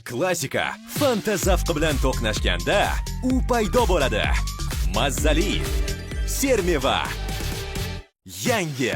Klassika Fanta zavqi bilan to'qnashganda u paydo bo'ladi. Mazzali sermeva. Yangi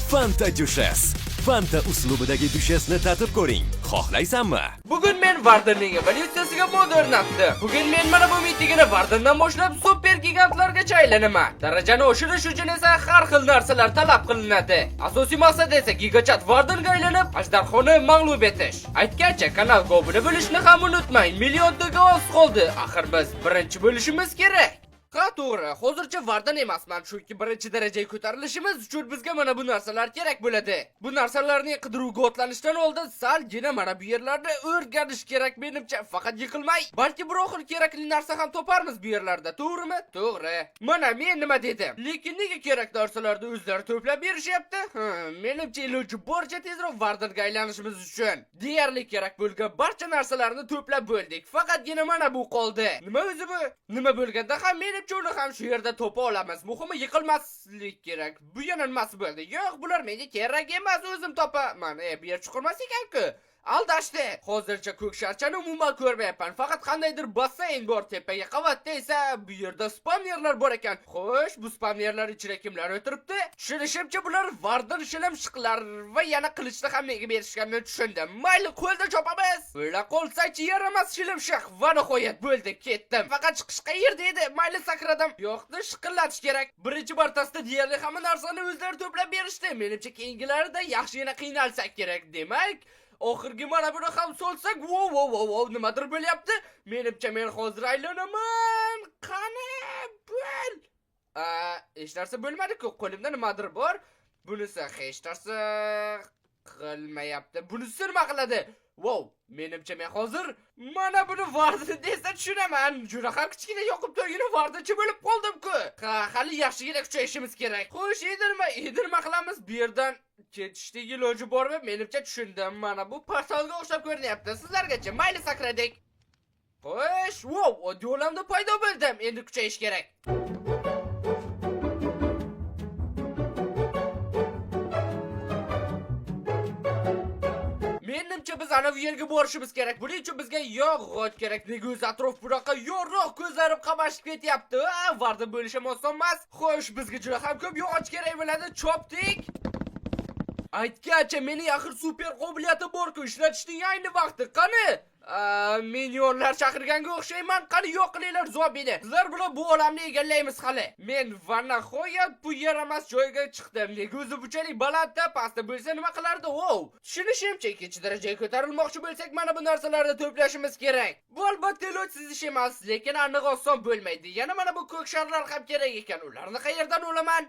Fanta Dushas. Fanta uslubidagi dushasni tatib ko'ring. Xohlaysanmi? Bugun men Vardenning evolyutsiyasiga mod o'rnatdim. Bugun men mana bu mitigini Vardendan boshlab super gigantlargacha aylanaman. Darajani oshirish uchun esa har xil narsalar talab qilinadi. Asosiy maqsad esa gigachat Vardenga aylanib, ajdarxoni mag'lub etish. Aytgancha, kanalga obuna bo'lishni ham unutmang. Milliontaga oz qoldi. Axir biz birinchi bo'lishimiz kerak. Ha, to'g'ri. Hozircha Varden emasman, chunki birinchi darajaga ko'tarilishimiz uchun bizga mana bu narsalar kerak bo'ladi. Bu narsalarning qidiruvga otlanishdan oldin salgina mana bu yerlarni o'rganish kerak menimcha. Faqat yiqilmay, balki bir oxir kerakli narsa ham toparmiz bu yerlarda, to'g'rimi? To'g'ri. Mana men nima dedim? Lekin nega kerak narsalarni o'zlari to'plab berishyapti? Menimcha iloji boricha tezroq Vardenga aylanishimiz uchun deyarli kerak bo'lgan barcha narsalarni to'plab bo'ldik. Faqatgina mana bu qoldi. Nima o'zi bu? Nima bo'lganda ham men uni ham shu yerda topa olamiz. Muhimi yiqilmaslik kerak. Bu yana nimasi bo'ldi? Yo'q, bular menga kerak emas, o'zim topaman. Bu yer chuqurmas ekan-ku. Aldashdi. Hozircha ko'k sharchani umuman ko'rmayapman. Faqat qandaydir basseyn bor tepaga. Qavatda esa bu yerda spamnerlar bor ekan. Xo'sh, bu spamnerlar ichida kimlar o'tiribdi? Tushunishimcha bular Varden shilimshiqlar va yana qilichni ham menga berishganini tushundim. Mayli, qo'lda chopamiz. Bo'la qolsa-chi yaramas shilimshiq. Va nihoyat bo'ldi, ketdim. Faqat chiqish qayerda edi? Mayli sakradim. Yo'qni shiqillatish kerak. Birinchi martasida deyarli hamma narsani o'zlari to'plab berishdi. Menimcha keyingilarida yaxshigina qiynalsak kerak. Demak, oxirgi mana buni ham solsak, wow, nimadir bo'lyapti. Menimcha men hozir aylanaman. Qani, bo'l. Hech narsa bo'lmadi-ku. Qo'limda nimadir bor. Bunisi hech narsa qilmayapti. Bunisi nima qiladi? Wow, menimcha men hozir mana buni Varden desa tushunaman. Juda ham kichkina yoqib to'yini Vardenchi bo'lib qoldim-ku. Hali yaxshigina kuchayishimiz kerak. Xo'sh, edirma qilamiz. Bu yerdan ketishning iloji bormi? Menimcha tushundim. Mana bu portalga o'xshab ko'rinyapti. Sizlargacha mayli sakradik. Xo'sh, wow, oddiy olamda paydo bo'ldim. Endi kuchayish kerak. Menimcha biz ana bu yerga borishimiz kerak. Buning uchun bizga yog'och kerak. Nega o'z atrof bunaqa yorroq ko'zlarim qamashib ketyapti? Varden bo'lishim oson emas. Xo'sh, bizga juda ham ko'p yog'och kerak bo'ladi. Chopdik. Aytgancha, meni axir super qobiliyati bor-ku, ishlatishning ayni vaqti. Qani? Minyonlar chaqirganga o'xshayman. Qani yo'q qilinglar zombini. Sizlar bilan bu olamni egallaymiz hali. Men va nihoyat bu yaramas joyga chiqdim. Nega o'zi bunchalik balandda, pastda bo'lsa nima qilardi? Wow! Tushunishimcha, ikkinchi darajaga ko'tarilmoqchi bo'lsak, mana bu narsalarni to'plashimiz kerak. Bu albatta ilojsiz ish emas, lekin aniq oson bo'lmaydi. Yana mana bu ko'k sharlar ham kerak ekan. Ularni qayerdan olaman?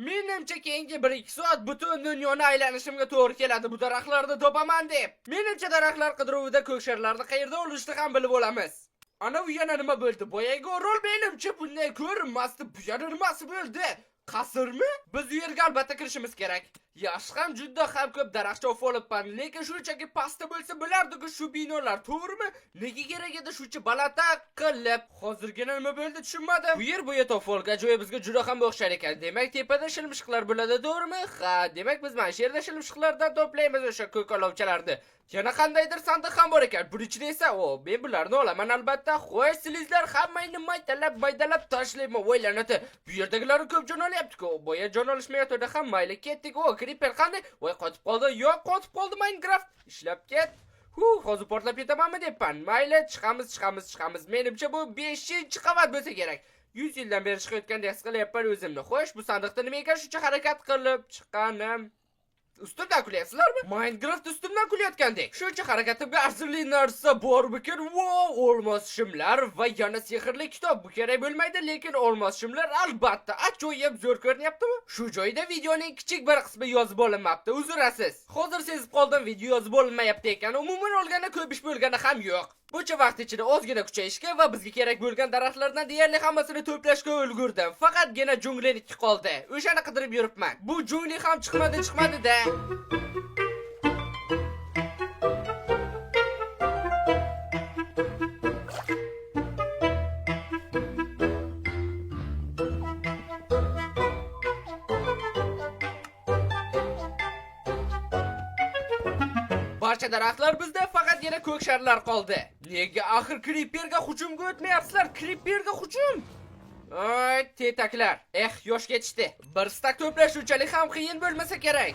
Menimcha keyingi 1-2 soat butun dunyoni aylanishimga to'g'ri keladi bu daraxtlarni topaman deb. Menimcha daraxtlar qidiruvida ko'k sharlarni qayerda olishni ham bilib olamiz. Ana bu yana nima bo'ldi? Boyagi orol menimcha bunday ko'rinmasdi. Bu yana nimasi bo'ldi? Qasrmi? Biz u yerga albatta kirishimiz kerak. Yaxshi ham juda ham ko'p daraxt chop olibman, lekin shunchaki pastda bo'lsa bo'lardi-ku shu binolar, to'g'rimi? Nega kerak edi shuncha balandda qilib? Hozirgina nima bo'ldi tushunmadim. Bu yer bo'yi tofolga joyi bizga juda ham o'xshar ekan. Demak, tepada shilimshiqlar bo'ladi, to'g'rimi? Ha, demak biz mana shu yerda shilimshiqlardan to'playmiz o'sha ko'k olovchalarni. Yana qandaydir sandiq ham bor ekan. Buning ichida esa, men bularni olaman albatta. Xo'sh, sizlar hammangni maydalab tashlayman. O'ylanadi. Bu yerdagilar ko'p jon olyapti-ku. Boya jon olishmayotdi ham, mayli ketdik. Creeper qanday? Voy, qotib qoldi. Yo'q, qotib qoldi Minecraft. Ishlab ket. Hozir portlab ketamanmi debman. Mayli, chiqamiz. Menimcha bu 5-qavat bo'lsa kerak. 100 yildan beri chiqayotgandek his qilyapman o'zimni. Xo'sh, bu sandiqda nima ekan shuncha harakat qilib chiqqanim? Ustimdan kulyapsizlarmi? Minecraft ustimdan kulayotgandek. Shuncha harakatimga arzirli narsa bormikin? Wow, olmos shimlar va yana sehrli kitob. Bu kerak bo'lmaydi, lekin olmos shimlar albatta ajoyib zo'r ko'rinyaptimi? Shu joyda videoning kichik bir qismi yozib olinmabdi. Uzrasiz. Hozir sezib qoldim, video yozib olinmayapti ekan. Umuman olganda ko'p ish bo'lgani ham yo'q. Buncha vaqt ichida ozgina kuchayishga va bizga kerak bo'lgan daraxtlardan deyarli hammasini to'plashga ulgurdim. Faqatgina jungliniki qoldi. O'shani qidirib yuribman. Bu jungli ham chiqmadi-da. Barcha daraxtlar bizda, faqat faqat yana ko'k sharlar qoldi. Nega axir Creeperga hujumga o'tmayapsizlar? Creeperga hujum. Ay, tetaklar. Yosh ketishdi. Bir stak to'plash unchalik ham qiyin bo'lmasa kerak.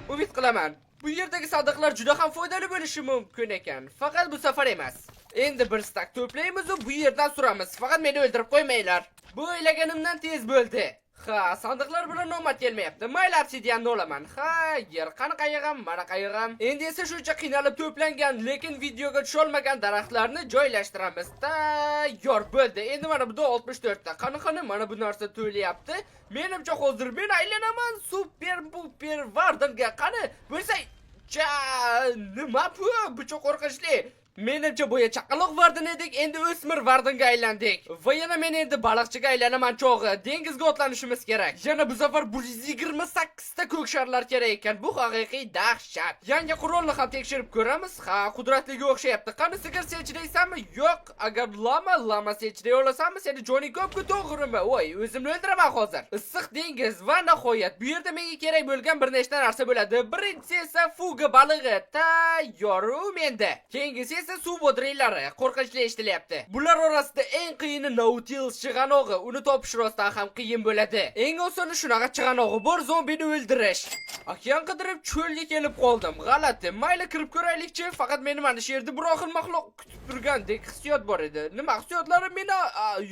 Umid qilaman, bu yerdagi sandiqlar juda ham foydali bo'lishi mumkin ekan. Faqat bu safar emas. Endi bir stak to'playmiz va bu yerdan suramiz. Faqat meni o'ldirib qo'ymanglar. Bu o'ylaganimdan tez bo'ldi. Ha, sandiqlar bilan nomad kelmayapti. Mayli, obsidianni olaman. Ha, yer qani qayg'am, mana qayg'am. Endi esa shuncha qiynalib to'plangan, lekin videoga tusha olmagan daraxtlarni joylashtiramiz. Tayyor bo'ldi. Endi mana bu 64 ta. Qani, mana bu narsa to'layapti. Menimcha hozir men aylanaman super vardanga. Qani, bo'lsa nima bu? Bu cho'q qo'rqinchli. Menimcha bo'ya chaqaloq vardan edik, endi o'smir vardanga aylandik. Va yana men endi baliqchiga aylanaman cho'g'i. Dengizga otlanishimiz kerak. Yana bu safar 128 ta ko'k sharlar kerak ekan. Bu haqiqiy dahshat. Yangi qurolni ham tekshirib ko'ramiz. Ha, qudratliga o'xshayapti. Qani, sigir sechiraysanmi? Yo'q. Agar lama sechiray olasanmi, seni Johnny Copga to'g'rimi? Voy, o'zimni o'ldiraman hozir. Issiq dengiz va nihoyat bu yerda menga kerak bo'lgan bir nechta narsa bo'ladi. Birinchisi esa fuga balig'i. Tayyor u menda. Keyingisi esa suv bodriylari. Qo'rqinchli eshitilyapti. Bular orasida eng qiyini Nautilus chig'anog'i. Uni topish rostdan ham qiyin bo'ladi. Eng osoni shunaqa chig'anog'i bor zombini o'ldirish. Okean qidirib cho'lga kelib qoldim. G'alati. Mayli, kirib ko'raylikchi. Faqat meni mana shu yerda bir oxir maxluq kutib turgandek hissiyot bor edi. Nima hissiyotlari meni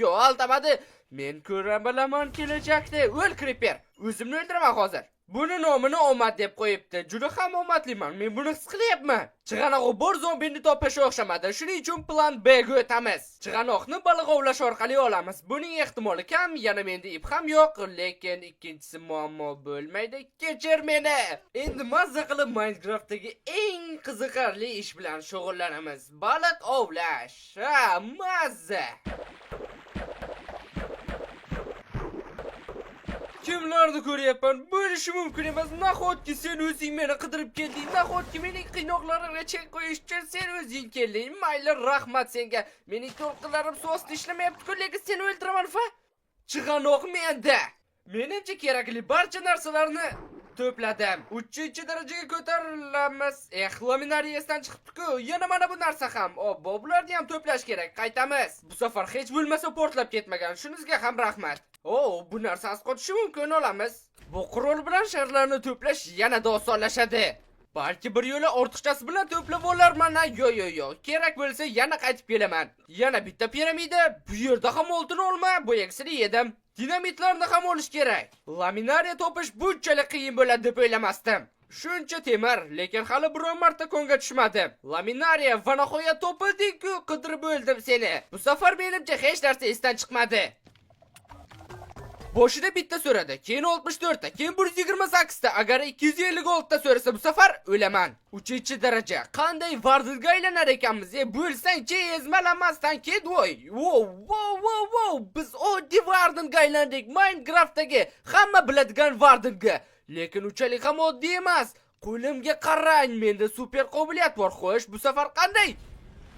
yo'q, aldamadi. Men ko'ra bilaman kelajakda. O'l Creeper. O'zimni o'ldiraman hozir. Buni nomini omad deb qo'yibdi. Juda ham omadliman. Men buni his qilyapman. Chig'anoq bor zombini topish o'xshamadi. Shuning uchun plan B ga o'tamiz. Chig'anoqni baliq ovlash orqali olamiz. Buning ehtimoli kam, yana menda ip ham yo'q, lekin ikkinchisi muammo bo'lmaydi. Kechir meni. Endi mazza qilib Minecraftdagi eng qiziqarli ish bilan shug'ullanamiz. Baliq ovlash. Ha, mazza. Kimlarni ko'ryapman? Bo'lishi mumkin emas. Nahotki sen o'zing meni qidirib kelding. Nahotki mening qiynoqlarimga chek qo'yish uchun sen o'zing kelding. Mayli, rahmat senga. Mening to'lqinlarim so'sda ishlamayapti-ku, lekin seni o'ldiraman fa. Chig'anoq menda. Menimcha kerakli barcha narsalarni to'pladim. 3-darajaga ko'tarilamiz. Laminariyasidan chiqibdi-ku. Yana mana bu narsa ham. Bularni ham to'plash kerak. Qaytamiz. Bu safar hech bo'lmasa portlab ketmagan. Shuningizga ham rahmat. Bu narsa asqotishi mumkin, olamiz. Bu qurol bilan sharlarni to'plash yanada osonlashadi. Balki bir yo'la ortiqchasi bilan to'plab olarman. Yo'q. Kerak bo'lsa yana qaytib kelaman. Yana bitta piramida. Bu yerda ham oltin olma, bo'yaksini yedim. Dinamitlarni ham olish kerak. Laminariya topish bunchalik qiyin bo'ladi deb o'ylamasdim. Shuncha temir, lekin hali biron marta konga tushmadim. Laminariya va nihoyat topildik-ku, qidirib o'ldim seni. Bu safar menimcha hech narsa esdan chiqmadi. Boshida bitta so'radi, keyin 64 ta, keyin 128 ta. Agar 256 ta so'rasa bu safar o'laman. 3-daraja. Qanday vardilga aylanar ekanmiz? Bo'lsang-chi, ezmalamasdan ket, voy. Wow. Biz oddiy vardilga aylandik. Minecraftdagi hamma biladigan vardilga. Lekin unchalik ham oddiy emas. Qo'limga qarang, menda super qobiliyat bor. Xo'sh, bu safar qanday?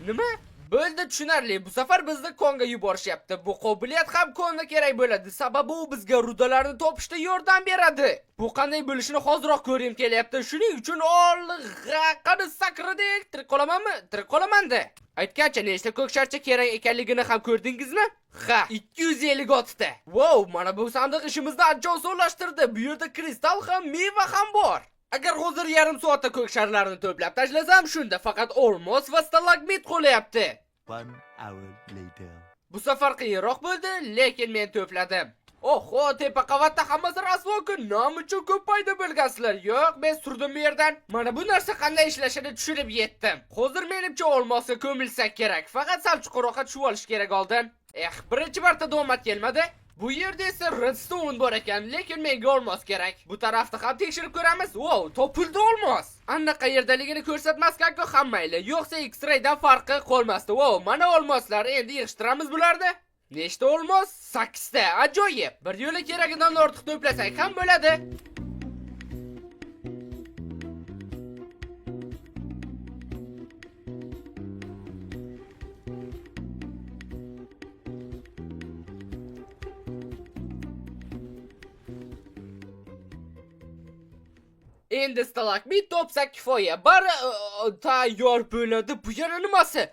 Nima? Bo'ldi, tushunarli. Bu safar bizni konga yuborishyapti. Bu qobiliyat ham konga kerak bo'ladi. Sababi u bizga rudalarni topishda yordam beradi. Bu qanday bo'lishini hozirroq ko'rim kelyapti. Shuning uchun olg'a qani sakradik. Tirik qolamanmi? Tirik qolaman-da. Aytgancha nechta ko'k sharcha kerak ekanligini ham ko'rdingizmi? Ha, 256 ta. Wow, mana bu sandiq ishimizni ancha osonlashtirdi. Bu yerda kristal ham, meva ham bor. Agar hozir yarim soatda ko'k sharlarni to'plab tashlasam, shunda faqat olmos va stalagmit qo'lyapti. 1 hour later. Bu safar qiyinroq bo'ldi, lekin men to'pladim. Oho, tepa qavatda hammasi rasvo-ku, nom uchun ko'p paydo bo'lgansizlar. Yo'q, men surdim bu yerdan. Mana bu narsa qanday ishlashini tushunib yetdim. Hozir menimcha olmosga ko'milsak kerak. Faqat sal chuqurroqqa tushib olish kerak oldin. Birinchi marta omad kelmadi. Bu yerda esa redstone bor ekan, lekin menga olmos kerak. Bu tarafda ham tekshirib ko'ramiz. Wow, topildi olmos. Anna qayerdaligini ko'rsatmaskan-ku hammayli. Yo'qsa X-raydan farqi qolmasdi. Wow, mana olmoslar. Endi yig'ishtiramiz bularni. Nechta olmos? 8 ta. Ajoyib. Bir yo'la keragidan ortiq to'plasak ham bo'ladi. Endi stalagmit topsak kifoya. Bari tayyor bo'ladi. Bu yana nimasi?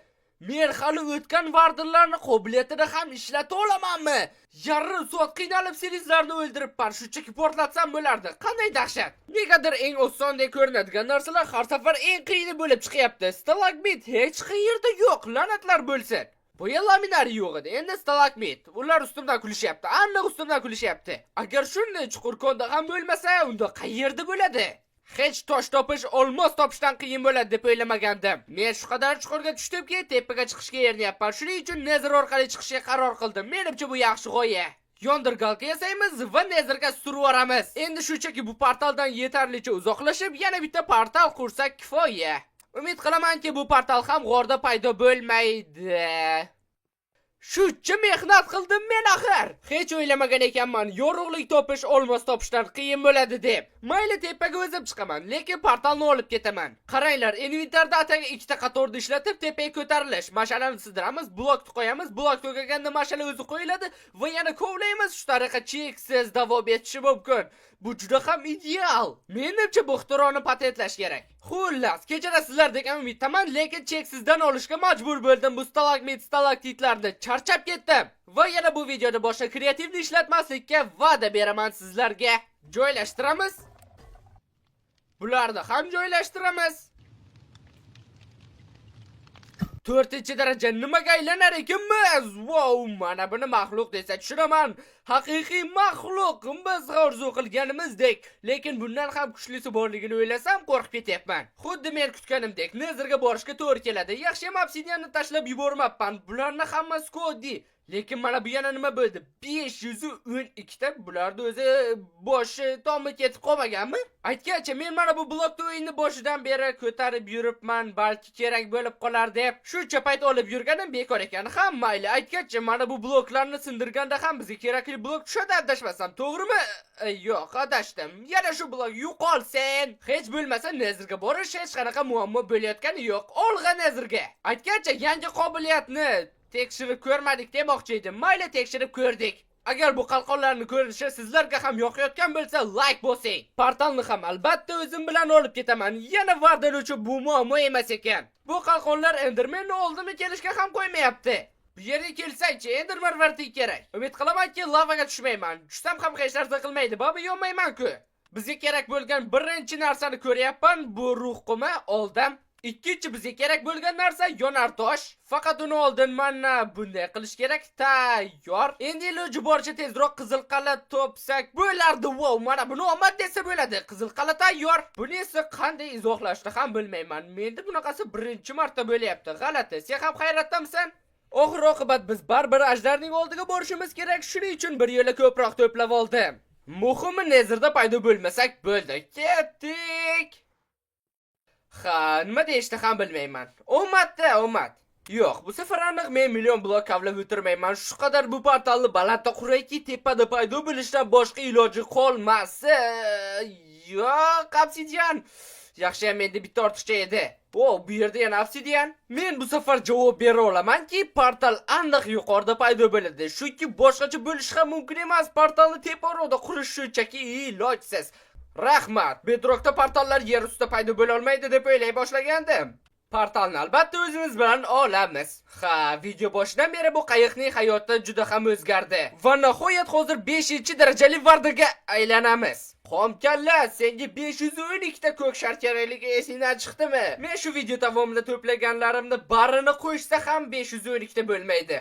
Men hali o'tgan vardirlarni qobiliyatini ham ishlata olamanmi? Yarim soat qiynalib sizlarni o'ldiribman. Shunchaki portlatsam bo'lardi. Qanday dahshat. Negadir eng osondek ko'rinadigan narsalar har safar eng qiyini bo'lib chiqyapti. Stalagmit hech qayerda yo'q. La'natlar bo'lsin. Bu yil laminari yo'q edi. Endi stalagmit. Ular ustimdan kulishyapti. Aniq ustimdan kulishyapti. Agar shunday chuqur konda ham bo'lmasa, unda qayerda bo'ladi? Hech tosh topish olmos topishdan qiyin bo'ladi deb o'ylamagandim. Men shu qadar chuqurga tushdimki, tepaga chiqishga erinyapman. Shuning uchun Nether orqali chiqishga qaror qildim. Menimcha bu yaxshi g'oya. Yondirgalka yasaymiz va Netherga surib yuboramiz. Endi shunchaki bu portaldan yetarlicha uzoqlashib, yana bitta portal qursak kifoya. Umid qilamanki, bu portal ham g'orda paydo bo'lmaydi. Shuncha mehnat qildim men axir. Hech o'ylamagan ekanman yorug'lik topish olmos topishdan qiyin bo'ladi deb. Mayli tepaga o'zim chiqaman, lekin portalni olib ketaman. Qaranglar, inventarda ataga ikkita qatorda ishlatib tepaga ko'tarilish. Mashalani sidiramiz, blokni qo'yamiz, blok tugaganda mashala o'zi qo'yiladi va yana kovlaymiz. Shu tariqa cheksiz davom etishi mumkin. Bu juda ham ideal. Menimcha bu ixtironi patentlash kerak. Xullas, kechirasizlar degan umiddaman, lekin cheksizdan olishga majbur bo'ldim bu stalaktitlarni. Charchab ketdim. Va yana bu videoda boshqa kreativni ishlatmaslikka va'da beraman sizlarga. Joylashtiramiz. Bularni ham joylashtiramiz. 4-daraja nimaga aylanar ekanmiz? Wow, mana buni maxluq desa tushunaman. Haqiqiy maxluq, biz orzu qilganimizdek, lekin bundan ham kuchlisi borligini o'ylasam qo'rqib ketyapman. Xuddi men kutganimdek, Netherga borishga to'g'ri keladi. Yaxshi ham obsidianni tashlab yubormabman. Bularni hammasi koddi. Lekin mana bu yana nima bo'ldi? 512 ta bularni o'zi boshi tomi ketib qolmaganmi? Aytgancha, men mana bu blokni o'yinni boshidan beri ko'tarib yuribman, balki kerak bo'lib qolar deb. Shuncha payt olib yurganim bekor ekan. Ham mayli, aytgancha, mana bu bloklarni sindirganda ham bizga kerakli blok tushadi adashmasam, to'g'rimi? Yo'q, adashdim. Yana shu blok yo'qolsin. Hech bo'lmasa Netherga borish hech qanaqa muammo bo'layotgani yo'q. Olg'a Netherga. Aytgancha, yangi qobiliyatni tekshirib ko'rmadik demoqchi edim. Mayli, tekshirib ko'rdik. Agar bu qalqonlarni ko'rishi sizlarga ham yoqayotgan bo'lsa, like bosing. Portalni ham albatta o'zim bilan olib ketaman. Yana vardan uchun bu muammo emas ekan. Bu qalqonlar Endermanni oldimga kelishga ham qo'ymayapti. Bu yerga kelsangchi, Enderman varti kerak. Umid qilamanki, lavaga tushmayman. Tushsam ham hech narsa qilmaydi. Baba, yonmayman-ku. Bizga kerak bo'lgan birinchi narsani ko'ryapman. Bu ruh qumi oldim. Ikkinchi bizga kerak bo'lgan narsa yonar tosh. Faqat uni oldin mana bunday qilish kerak. Tayyor. Endi iloji boricha tezroq qizil qal'a topsak bo'lardi. Wow, mana buni omad desa bo'ladi. Qizil qal'a tayyor. Buni esa qanday izohlashni ham bilmayman. Menda bunaqasi birinchi marta bo'lyapti. G'alati. Sen ham hayratdamisan? Oxir oqibat biz baribir ajdarning oldiga borishimiz kerak. Shuning uchun bir yo'la ko'proq to'plab oldim. Muhimi Netherda paydo bo'lmasak bo'ldi. Ketdik. Ha, nima deyishni ham bilmayman. Omad. Yo'q, bu safar aniq men million blok kavlab o'tirmayman. Shu qadar bu portalni balandda qurayki, tepada paydo bo'lishdan boshqa iloji qolmasa. Yo'q, obsidian. Yaxshi ham endi bitta ortiqcha edi. Bu yerda yana obsidian. Men bu safar javob bera olamanki, portal aniq yuqorida paydo bo'ladi. Chunki boshqacha bo'lishi ham mumkin emas. Portalni teparoqda qurish shunchaki ilojsiz. Rahmat. Bedrockda portallar yer ustida paydo bo'la olmaydi deb o'ylay boshlagandim. Portalni albatta o'zimiz bilan olamiz. Ha, video boshidan beri bu qayiqning hayoti juda ham o'zgardi. Va nihoyat hozir 5-darajali vardaga aylanamiz. Xomkalla, senga 512 ta ko'k shar kerakligi esingdan chiqdimi? Men shu video davomida to'plaganlarimni barini qo'shsa ham 512 ta bo'lmaydi.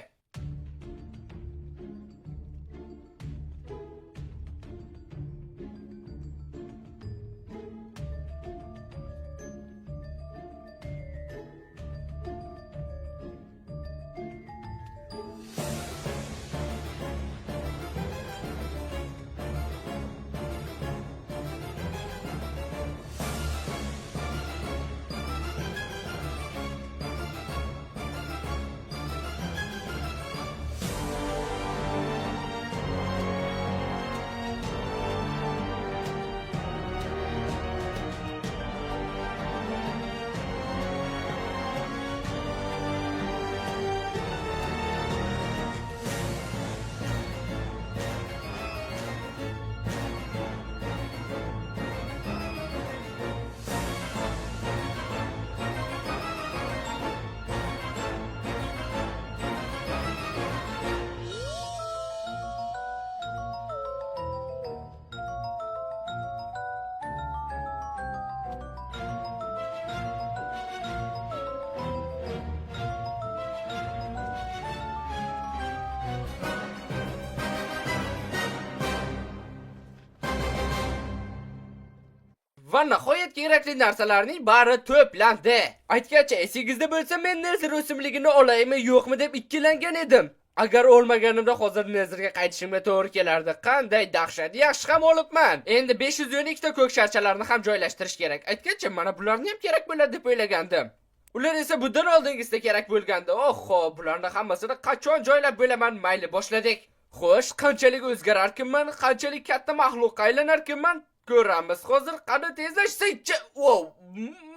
Va nihoyat kerakli narsalarning bari to'plandi. Aytgancha, esingizda bo'lsa, men Nezir o'simligini olaymi, yo'qmi deb ikkilangan edim. Agar olmaganimda hozir Nezirga qaytishimga to'g'ri kelardi. Qanday dahshat, yaxshi ham olibman. Endi 512 ta ko'k sharchalarni ham joylashtirish kerak. Aytgancha, mana bularni ham kerak bo'ladi deb o'ylagandim. Ular esa bundan oldingizda kerak bo'lgandi. Oho, bularning hammasini qachon joylab bo'laman, mayli boshladik. Xo'sh, qanchalik o'zgararkinman, qanchalik katta maxluqqa aylanarkinman, ko'ramiz. Hozir qani tezlashsa-chi. Wow,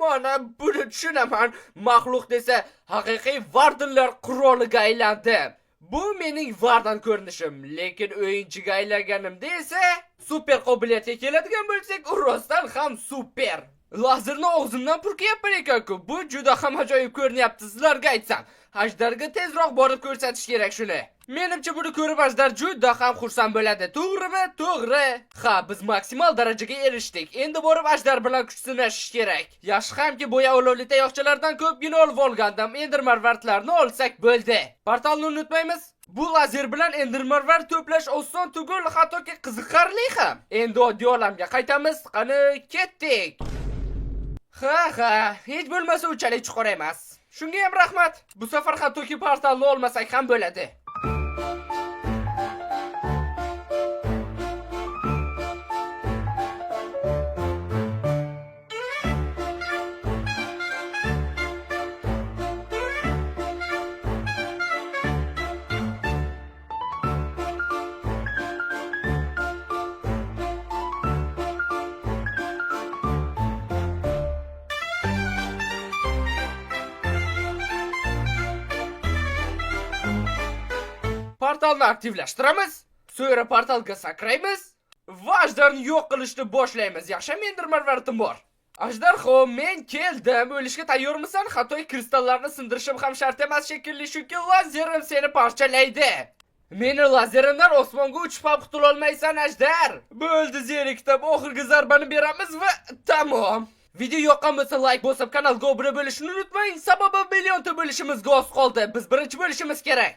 mana buni tushunaman. Maxluq desa, haqiqiy vardinlar quroliga aylandi. Bu mening vardan ko'rinishim, lekin o'yinchiga aylanganimda esa super qobiliyatga keladigan bo'lsak, rostdan ham super. Lazerni og'zimdan purkayapman ekan-ku. Bu juda ham ajoyib ko'rinyapti, sizlarga aytsam. Ajdarga tezroq borib ko'rsatish kerak shuni. Menimcha buni ko'rib Ajdar juda ham xursand bo'ladi. To'g'rimi? To'g'ri. Ha, biz maksimal darajaga erishdik. Endi borib Ajdar bilan kuch sinashish kerak. Yaxshi hamki bo'ya olovli tayoqchalardan ko'pgina olib olgandim. Endermarvartlarni olsak bo'ldi. Portalni unutmaymiz. Bu lazer bilan endermarvar to'plash oson tugul, hattoki qiziqarli ham. Endi oddiy olamga qaytamiz. Qani, ketdik. Ha, hech bo'lmasa unchalik chuqur emas. Shunga ham rahmat. Bu safar hattoki portalni olmasak ham bo'ladi. Portalni aktivlashtiramiz. So'ngra portalga sakraymiz va Ajdarni yo'q qilishni boshlaymiz. Yaxshi, endermarvartim bor. Ajdarxo, men keldim. O'lishga tayyormisan? Hattoki kristallarni sindirishim ham shart emas shekilli, chunki lazerim seni parchalaydi. Meni lazerimdan osmonga uchib ham qutula olmaysan, Ajdar. Bo'ldi, zerikdim. Oxirgi zarbani beramiz va tamom. Video yoqqan bo'lsa like bosib, kanalga obuna bo'lishni unutmang. Sababi millionta bo'lishimizga oz qoldi. Biz birinchi bo'lishimiz kerak.